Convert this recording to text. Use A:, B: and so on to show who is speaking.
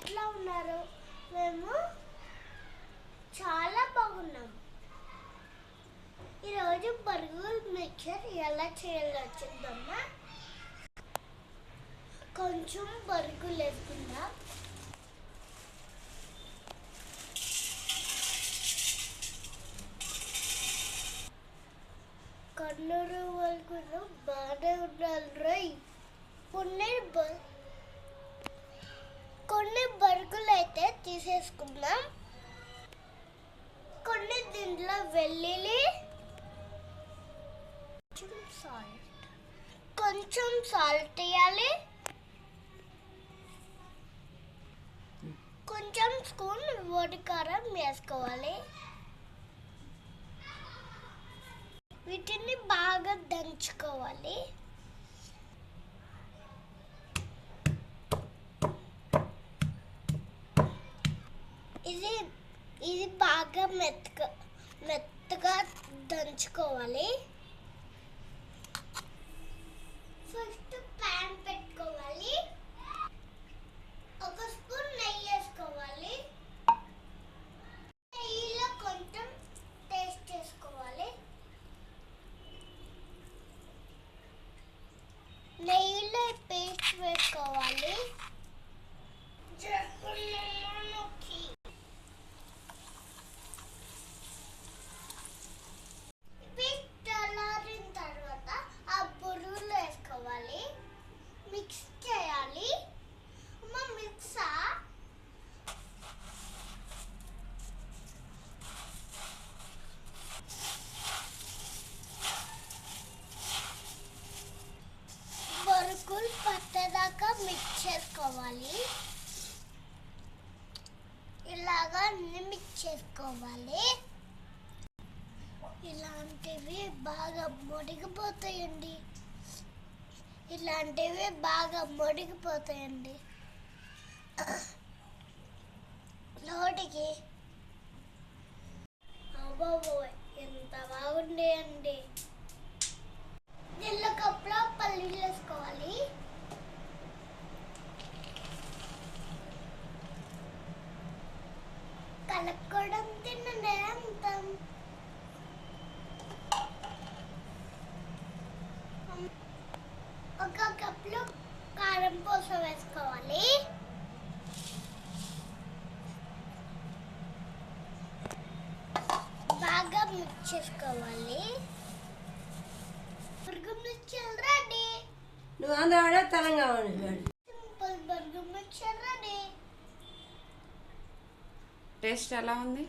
A: ఎట్లా ఉన్నారు? మేము చాలా బాగున్నాం. ఈరోజు బర్గర్ మిక్చర్ ఎలా చేయాలో చూద్దామా? కొంచెం బర్గర్లు వేసుకుందాం. కన్నూరు వరకు బాగానే ఉండాలి రై. కొన్ని బర్గులు అయితే తీసేసుకుందాం. కొన్ని దీంట్లో వెల్లుల్లి, కొంచెం సాల్ట్ వేయాలి, కొంచెం స్పూన్ వడి కారం వేసుకోవాలి. వీటిని బాగా దంచుకోవాలి. ఇది బాగా మెత్తగా దంచుకోవాలి. ఫస్ట్ ప్యాన్ పెట్టుకోవాలి. ఒక స్పూన్ నెయ్యి వేసుకోవాలి. నెయ్యిలో కొంచెం టేస్ట్ చేసుకోవాలి. నెయ్యిలో పేస్ట్ వేసుకోవాలి. తర్వాత ఆ బుర్రులు వేసుకోవాలి. మిక్స్ చేయాలి. మిక్సా బొరుగులు పట్టేదాకా మిక్స్ చేసుకోవాలి. ఇలాగా అన్ని మిక్స్ చేసుకోవాలి. ఇలాంటివి బాగా మొడిగిపోతాయండి. లోడికి అబ్బోయ్ ఎంత బాగుండేయండి. దీనిలో కప్పులో పల్లీలు వేసుకోవాలి. కలుపుకోవడం తినండి. అంతం ఒక కప్పులో కారం పూస వేసుకోవాలి. బాగా మిక్స్ చేసుకోవాలి. Burger mixture ready.
B: నువ్వు ఆంధ్రవాడ Telangana?
A: Simple burger mixture ready.
C: Taste ఎలా ఉంది?